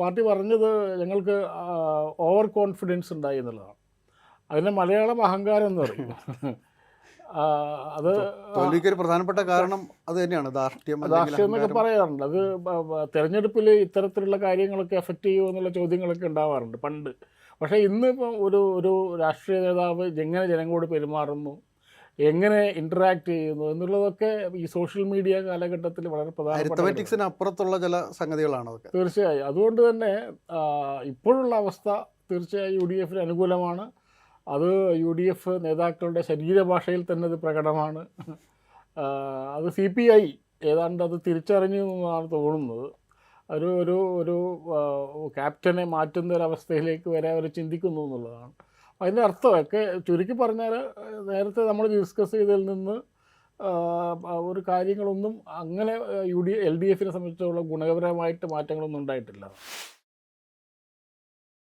Party പറഞ്ഞത് ഞങ്ങൾക്ക് over confidence ഉണ്ടായി എന്നുള്ളതാണ്. അതിനെ മലയാളം അഹങ്കാരം എന്ന് പറയും. അത് തോൽവിക്കൊരു പ്രധാനപ്പെട്ട കാരണം അത് തന്നെയാണ്, ധാർഷ്ട്യം എന്നൊക്കെ പറയാറുണ്ട്. അത് തെരഞ്ഞെടുപ്പിൽ ഇത്തരത്തിലുള്ള കാര്യങ്ങളൊക്കെ എഫക്റ്റ് ചെയ്യുമോ എന്നുള്ള ചോദ്യങ്ങളൊക്കെ ഉണ്ടാവാറുണ്ട് പണ്ട്. പക്ഷേ ഇന്നിപ്പം ഒരു രാഷ്ട്രീയ നേതാവ് എങ്ങനെ ജനങ്ങളോട് പെരുമാറുന്നു, എങ്ങനെ ഇൻറ്ററാക്ട് ചെയ്യുന്നു എന്നുള്ളതൊക്കെ ഈ സോഷ്യൽ മീഡിയ കാലഘട്ടത്തിൽ വളരെ പ്രധാനപ്പെട്ട അപ്പുറത്തുള്ള ചില സംഗതികളാണ് അതൊക്കെ. തീർച്ചയായും. അതുകൊണ്ട് തന്നെ ഇപ്പോഴുള്ള അവസ്ഥ തീർച്ചയായും UDF അനുകൂലമാണ്. അത് UDF നേതാക്കളുടെ ശരീരഭാഷയിൽ തന്നെ അത് പ്രകടമാണ്. അത് CPI ഏതാണ്ട് അത് തിരിച്ചറിഞ്ഞു എന്നാണ് തോന്നുന്നത്. ഒരു ഒരു ക്യാപ്റ്റനെ മാറ്റുന്ന ഒരവസ്ഥയിലേക്ക് വരെ അവർ ചിന്തിക്കുന്നു എന്നുള്ളതാണ്. അതിൻ്റെ അർത്ഥമൊക്കെ ചുരുക്കി പറഞ്ഞാൽ നേരത്തെ നമ്മൾ ഡിസ്കസ് ചെയ്തതിൽ നിന്ന് ഒരു കാര്യങ്ങളൊന്നും അങ്ങനെ LDF സംബന്ധിച്ചുള്ള ഗുണകരമായിട്ട് മാറ്റങ്ങളൊന്നും ഉണ്ടായിട്ടില്ല.